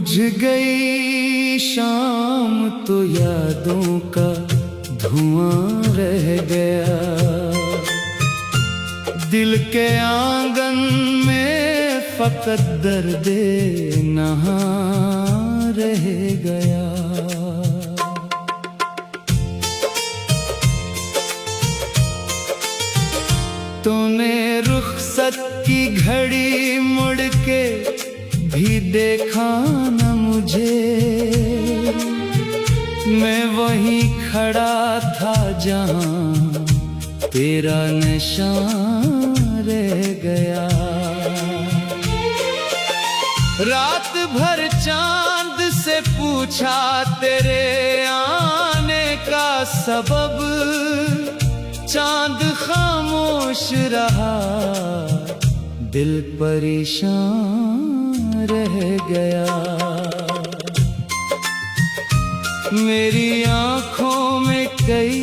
बुझ गई शाम तो यादों का धुआं रह गया। दिल के आंगन में फकत दर्दे नहा रह गया। तूने रुखसत की घड़ी मुड़ के भी देखा न मुझे, मैं वहीं खड़ा था जहां तेरा निशान रह गया। रात भर चांद से पूछा तेरे आने का सबब, चांद खामोश रहा, दिल परेशान रह गया। मेरी आंखों में कई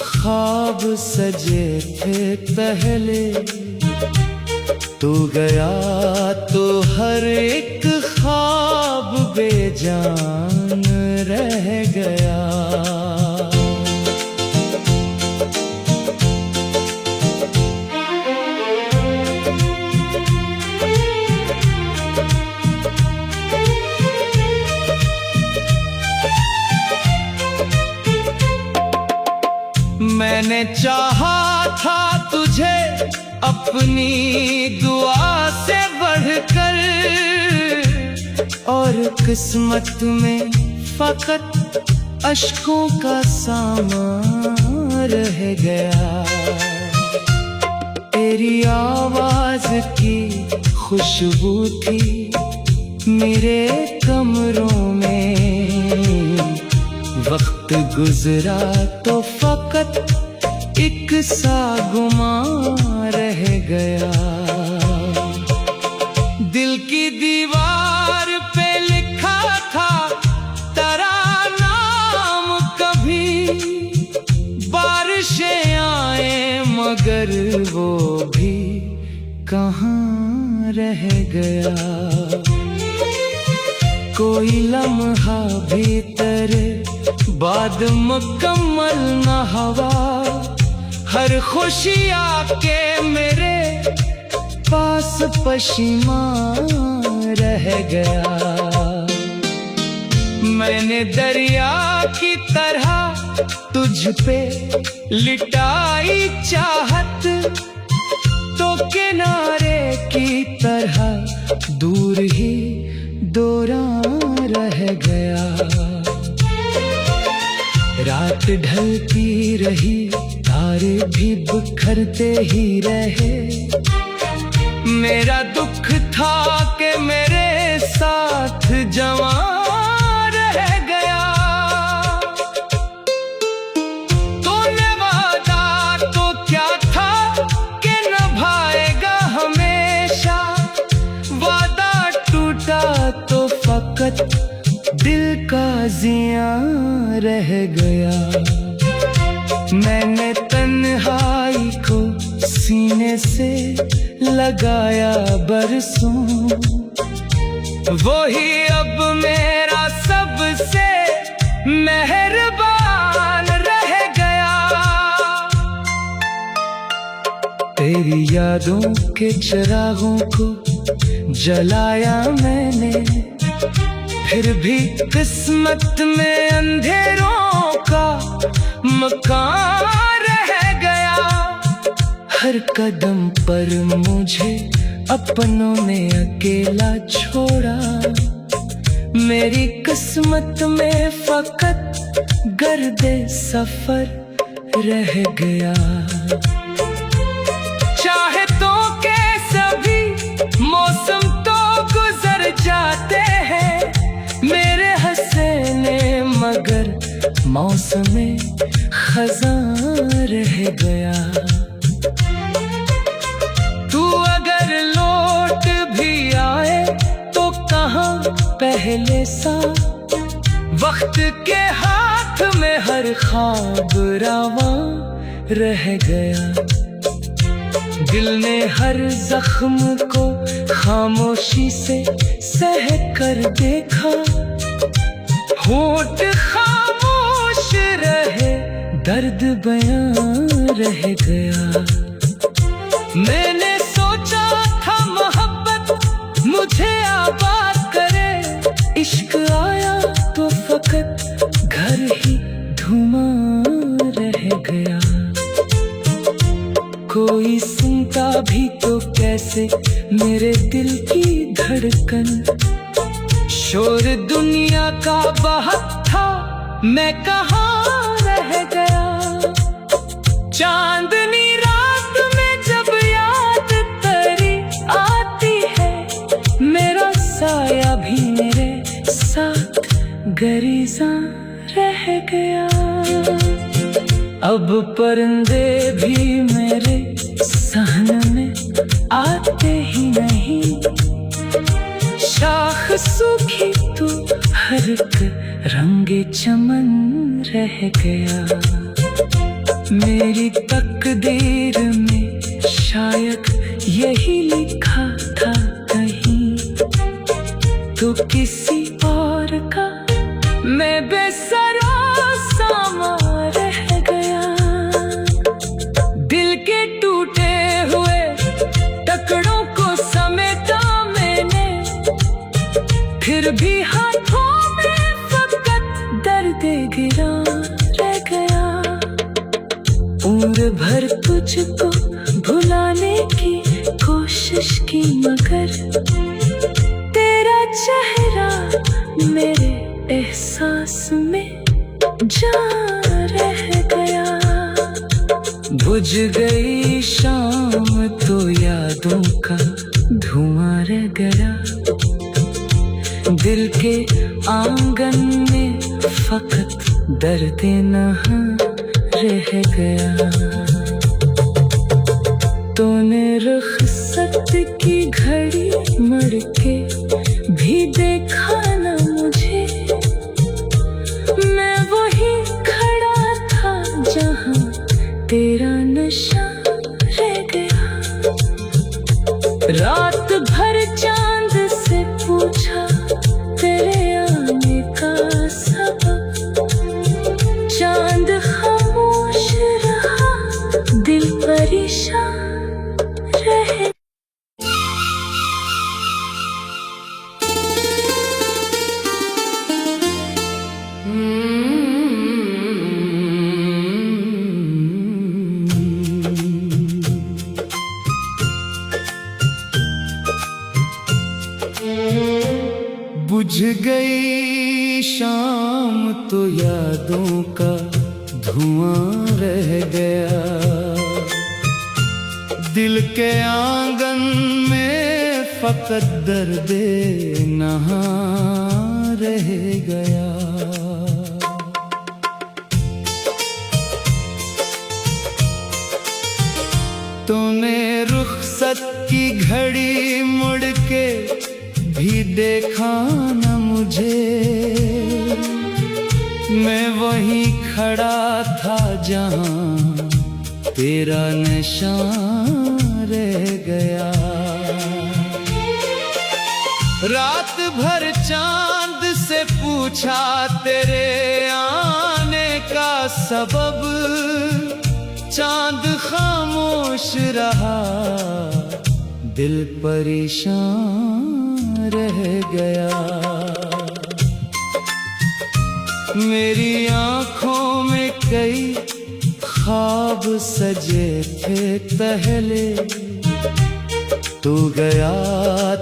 ख्वाब सजे थे पहले, तू गया तो हर एक ख्वाब बेजान रह गया। मैंने चाहा था तुझे अपनी दुआ से बढ़कर, और किस्मत में फकत अश्कों का सामान रह गया। तेरी आवाज की खुशबू थी मेरे कमरों में, वक्त गुजरा तो फकत एक सा गुमान रह गया। दिल की दीवार पे लिखा था तेरा नाम, कभी बारिशें आए मगर वो भी कहाँ रह गया। कोई लम्हा भी तेरे बाद मुकम्मल न हवा, हर खुशी आके मेरे पास पशीमान रह गया। मैंने दरिया की तरह तुझ पे लिटाई चाहत, तो किनारे की तरह दूर ही दौरान रह गया। रात ढलती रही, तारे भी बिखरते ही रहे, मेरा दुख था कि मेरे साथ जवां रह गया। तूने वादा तो क्या था कि निभाएगा हमेशा, वादा टूटा तो फकत दिल का जियां रह गया। मैंने तन्हाई को सीने से लगाया बरसों, वही अब मेरा सबसे मेहरबान रह गया। तेरी यादों के चिरागों को जलाया मैंने, फिर भी किस्मत में अंधेरों का मकान रह गया। हर कदम पर मुझे अपनों ने अकेला छोड़ा, मेरी किस्मत में फकत गर्दे सफर रह गया। चाहतों के सभी मौसम तो गुजर जाते हैं मेरे हंसने, मगर मौसम खज़ां रह गया। तू अगर लौट भी आए तो कहाँ पहले सा, वक्त के हाथ में हर ख्वाब रवां रह गया। दिल ने हर जख्म को खामोशी से सह कर देखा। होठ खामोश रहे, दर्द बयां रह गया। मैंने सोचा था मोहब्बत मुझे आबाद करे, इश्क आया तो फकत घर ही धुआं रह गया। कोई सुनता भी तो कैसे मेरे दिल की धड़कन, शोर दुनिया का बहुत था, मैं कहाँ रह गया। चांदनी रात में जब याद तेरी आती है, मेरा साया भी मेरे साथ गरेज़ां रह गया। अब परिंदे भी मेरे सहन में आते ही नहीं, शाख सूखी तो हर एक रंगे चमन रह गया। मेरी तकदीर में शायद यही लिखा था कहीं, तो किसी और का मैं बेसरा सामा रह गया। दिल के टूटे हुए टुकड़ों को समेटा मैंने, फिर भी हाथों में फकत दर्द गिरा रह गया। उम्र भर तुझको भुलाने की कोशिश की, मगर तेरा चेहरा मेरे एहसास में जा रह गया। बुझ गई शाम तो यादों का धुआं रह गया। दिल के आंगन में फकत दर्द नहा रह गया। तूने रुखसत की घड़ी मुड़ के भी देखा न मुझे, मैं वही खड़ा था जहां तेरा नशा रह गया। रात भर चांद से पूछा तेरे आने का सबब, चांद खामोश रहा, दिल परेशान रहे। बुझ गई शाम तो यादों का धुआं रह गया। दिल के आंगन में फकत दर्द नहा रह गया। तूने रुखसत की घड़ी मुड़ के भी देखा न मुझे, मैं वहीं खड़ा था जहां तेरा नशा रह गया। रात भर चांद से पूछा तेरे आने का सबब, चांद खामोश रहा, दिल परेशान रह गया। मेरी आँखों में कई ख्वाब सजे थे पहले, तू गया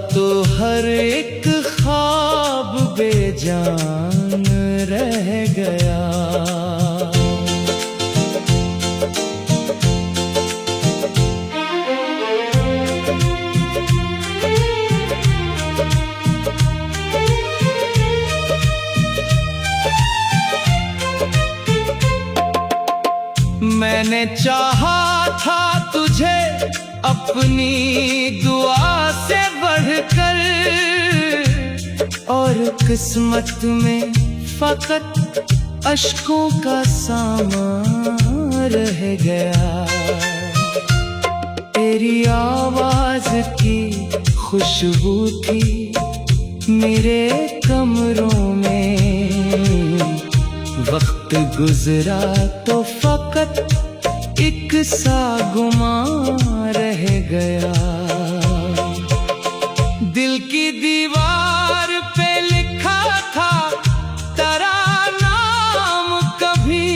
तो हर एक ख्वाब बेजान रह गया। मैंने चाहा था तुझे अपनी दुआ से बढ़कर, और किस्मत में फकत अश्कों का सामा रह गया। तेरी आवाज की खुशबू थी मेरे कमरों में। वक्त गुजरा तो फकत एक सा गुमा रह गया। दिल की दीवार पे लिखा था तेरा नाम, कभी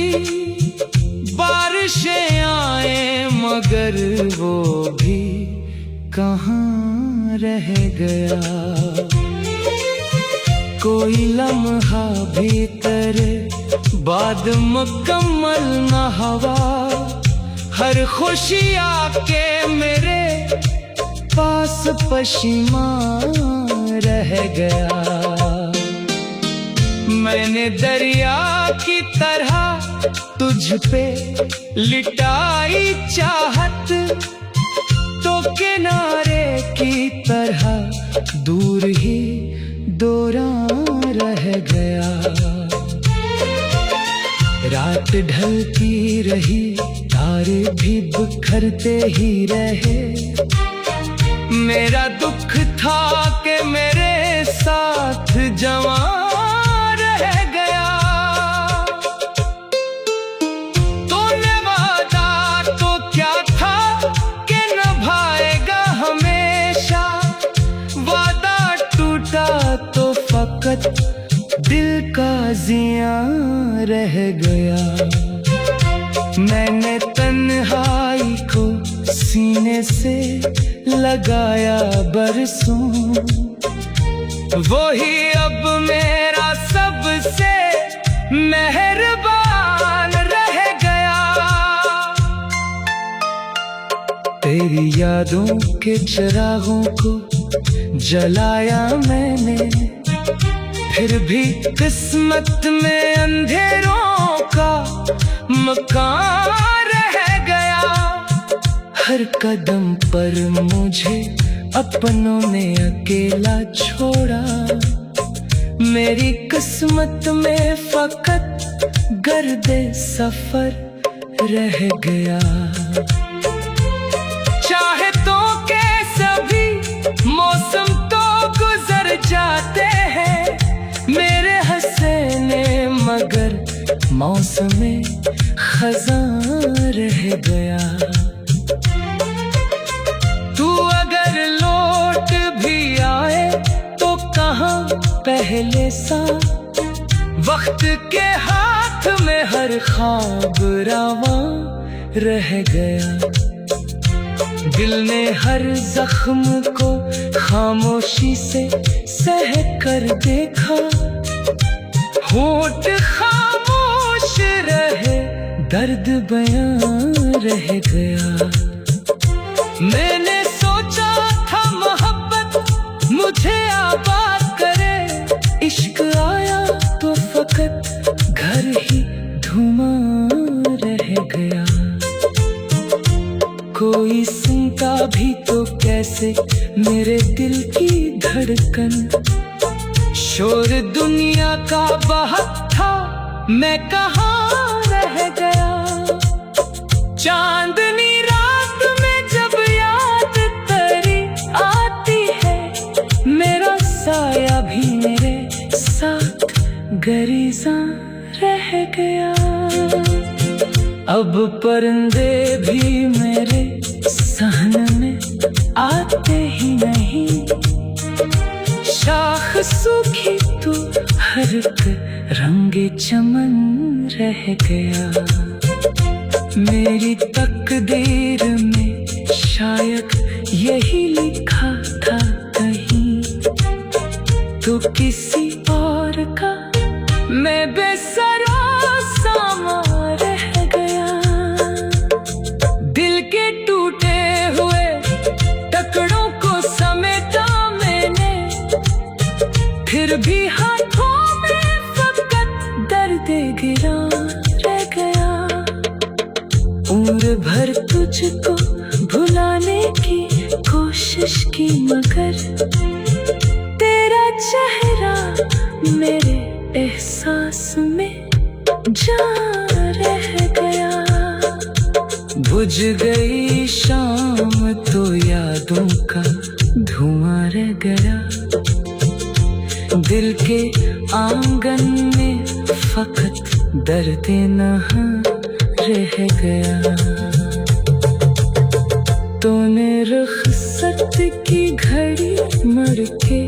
बारिशें आए मगर वो भी कहाँ रह गया। कोई लम्हा भी तेरे बाद मुकम्मल न हुआ। हर खुशी आके मेरे पास पशीमा रह गया। मैंने दरिया की तरह तुझ पे लिटाई चाहत, तो किनारे की तरह दूर ही दौरा रह गया। रात ढलती रही, तारे भी बिखरते ही रहे। मेरा दुख था कि मेरे साथ जवां रह गया। तूने वादा तो क्या था कि निभाएगा हमेशा। वादा टूटा तो फकत दिल का जियां रह गया। मैंने तन्हाई को सीने से लगाया बरसों, वही अब मेरा सबसे मेहरबान रह गया। तेरी यादों के चिरागों को जलाया मैंने, फिर भी किस्मत में अंधेरों का मकान रह गया। हर कदम पर मुझे अपनों ने अकेला छोड़ा। मेरी किस्मत में फकत गर्दे सफर रह गया। चाहतों के सभी मौसम तो गुजर जाते हैं मेरे हंसने, मगर मौसम खज़ां रह गया। तू अगर लौट भी आए तो कहाँ पहले सा। वक्त के हाथ में हर ख्वाब रवां रह गया। दिल ने हर जख्म को खामोशी से सह कर देखा। होठ खामोश रहे, दर्द बयां रह गया। मैंने सोचा था मोहब्बत मुझे आबाद करे। इश्क आया तो फकत घर ही धुआं रह गया। कोई सुनता भी तो कैसे मेरे दिल की धड़कन। शोर दुनिया का बहुत था, मैं कहाँ रह गया। चांदनी रात में जब याद तेरी आती है, मेरा साया भी मेरे साथ गरीज़ां रह गया। अब परिंदे भी मेरे सहन में आते ही नहीं। शाख सूखी तो हर रंगे चमन रह गया। मेरी तकदीर में शायद यही लिखा था कहीं, तो किसी और का मैं बेसरा सामा रह गया। दिल के टूटे हुए टुकड़ों को समेटा मैंने, फिर भी हाथों में फकत दर्द गिरा रह गया। उम्र भर तुझको भुलाने की कोशिश की, मगर तेरा चेहरा मेरे एहसास में जा रह गया। बुझ गई शाम तो यादों का धुआं रह गया, दिल के आंगन में फकत दर्द नहा रह गया। तूने रुखसत की घड़ी मुड़ के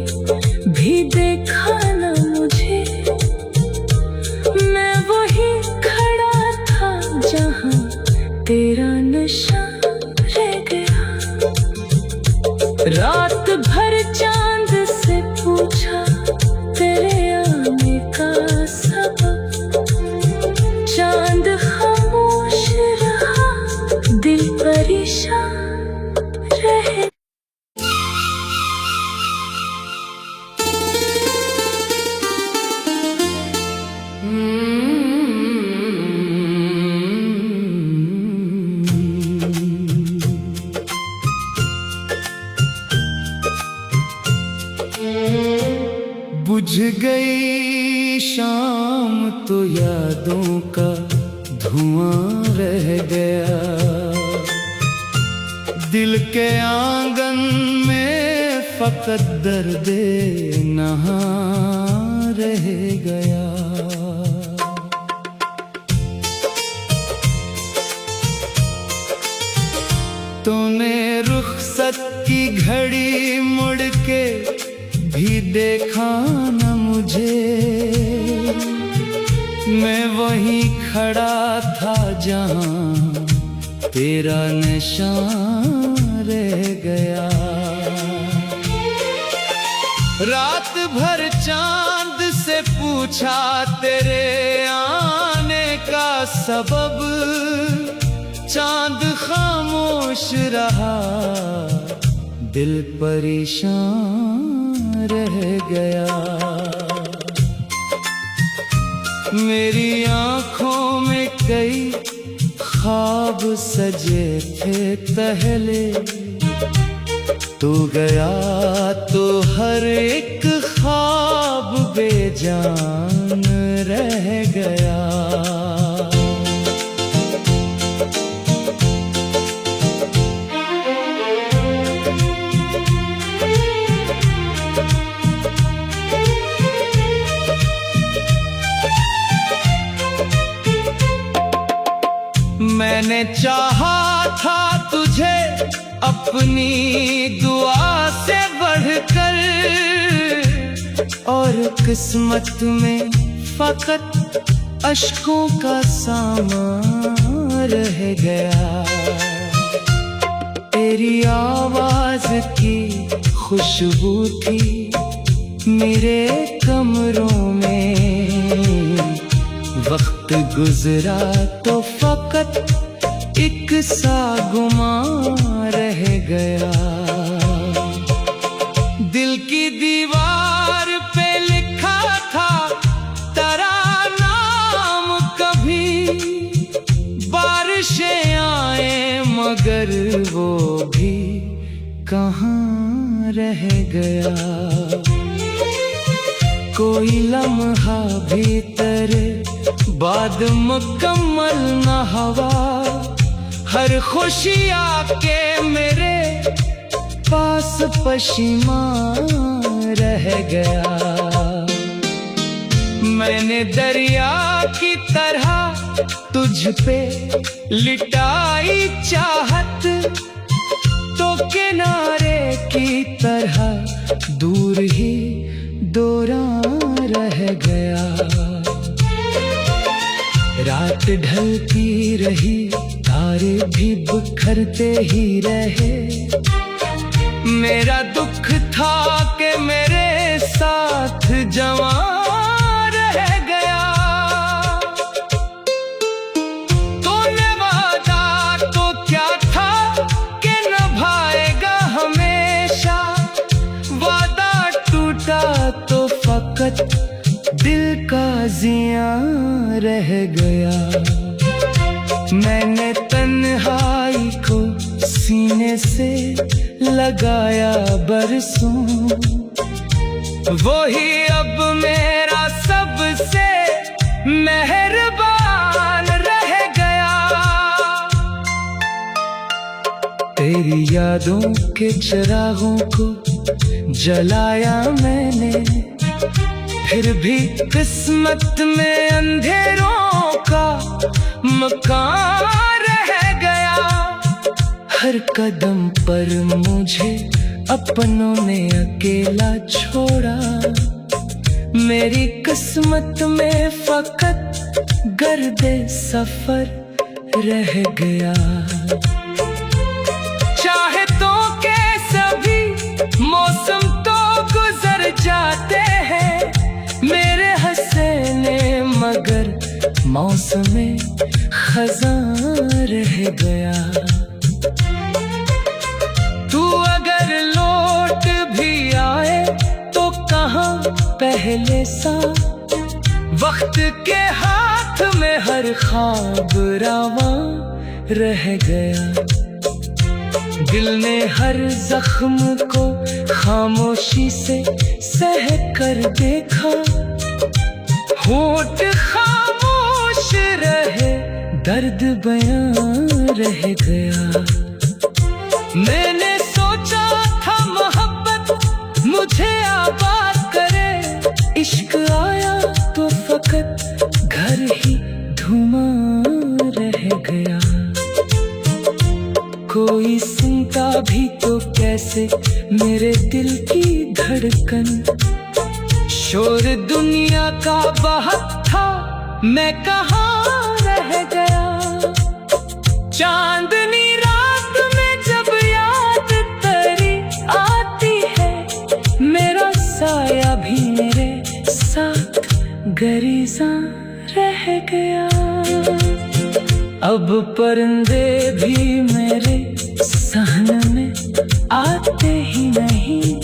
भी देखा न मुझे, मैं वही खड़ा था जहां तेरा नशा रह गया। रात भर चांद से पूछा तेरे आने का सबब, चांद खामोश रहा, दिल परेशान रहे। बुझ गई शाम तो यादों का धुआं रह गया, दिल के आंगन में फकत दर्द नहा रह गया। तूने रुखसत की घड़ी मुड़ के भी देखा न मुझे, मैं वहीं खड़ा था जहां तेरा नशा रह गया। रात भर चांद से पूछा तेरे आने का सबब, चांद खामोश रहा, दिल परेशान रह गया। मेरी आंखों में कई ख्वाब सजे थे पहले, तू गया तो हर एक ख्वाब बेजान रह गया। मैंने चाहा था तुझे अपनी दुआ से बढ़कर, और किस्मत में फकत अश्कों का सामान रह गया। तेरी आवाज की खुशबू थी मेरे कमरों में, वक्त गुजरा तो फकत एक सा गुमा रह गया। दिल की दीवार पे लिखा था तेरा नाम, कभी बारिशें आए मगर वो भी कहाँ रह गया। कोई लम्हा भी तेरे बाद मुकम्मल न हवा, हर खुशी आके मेरे पास पशीमान रह गया। मैंने दरिया की तरह तुझ पे लिटाई चाहत, तो किनारे की तरह दूर ही दौरान रह गया। रात ढलती रही, तारे भी बिखरते ही रहे, मेरा दुख था कि मेरे साथ जवां रह गया। तूने वादा तो क्या था कि निभाएगा हमेशा, वादा टूटा तो फकत दिल का जियां रह गया। मैंने तन्हाई को सीने से लगाया बरसों, वही अब मेरा सबसे मेहरबान रह गया। तेरी यादों के चिरागों को जलाया मैंने, फिर भी किस्मत में अंधेरों का मकान रह गया। हर कदम पर मुझे अपनों ने अकेला छोड़ा, मेरी किस्मत में फकत गर्दे सफर रह गया। चाहतों के सभी मौसम तो गुजर जाते हैं, मेरे हंसने मगर मौसम खज़ां रह गया। तू अगर लौट भी आए तो कहाँ पहले सा, वक्त के हाथ में हर ख्वाब रवा रह गया। दिल ने हर जख्म को खामोशी से सह कर देखा, होठ खामोश रहे दर्द बयां रह गया। मैंने सोचा था मोहब्बत मुझे आबाद करे, इश्क आया तो फकत घर ही धुआं रह गया। कोई सुनता भी तो कैसे मेरे दिल की धड़कन, शोर दुनिया का बहुत था मैं कहाँ रह गया। चांदनी रात में जब याद तेरी आती है, मेरा साया भी मेरे साथ गरीज़ा रह गया। अब परिंदे भी मेरे सहन में आते ही नहीं,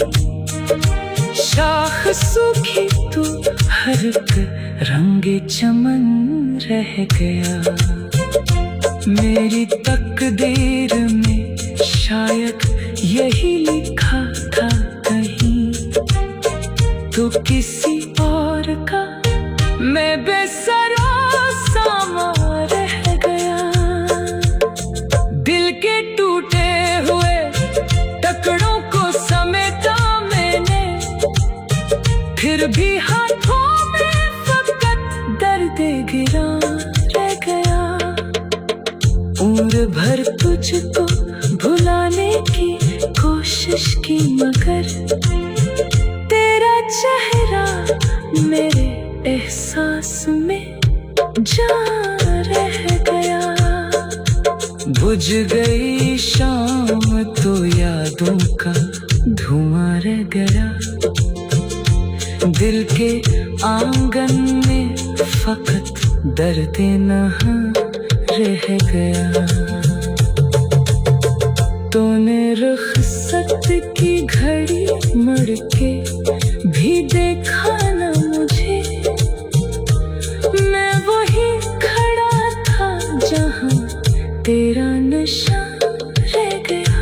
शाख सूखी तू हर एक रंगे चमन रह गया। मेरी तकदीर में शायद यही लिखा था कहीं, तो किसी और का मैं बेसरा सामा रह गया। दिल के टूटे हुए टुकड़ों को समेटा मैंने, फिर भी हाथों में फकत दर्द गिरा रह गया। उम्र भर तुझको भुलाने की कोशिश की मगर तेरा चेहरा मेरे एहसास में जा रह गया। बुझ गई शाम तो यादों का धुआं रह गया, दिल के आंगन में फकत दर्द नहा रह गया। तूने रुखसत की घड़ी मुड़ के भी देखा न मुझे, मैं वही खड़ा था जहाँ तेरा नशा रह गया।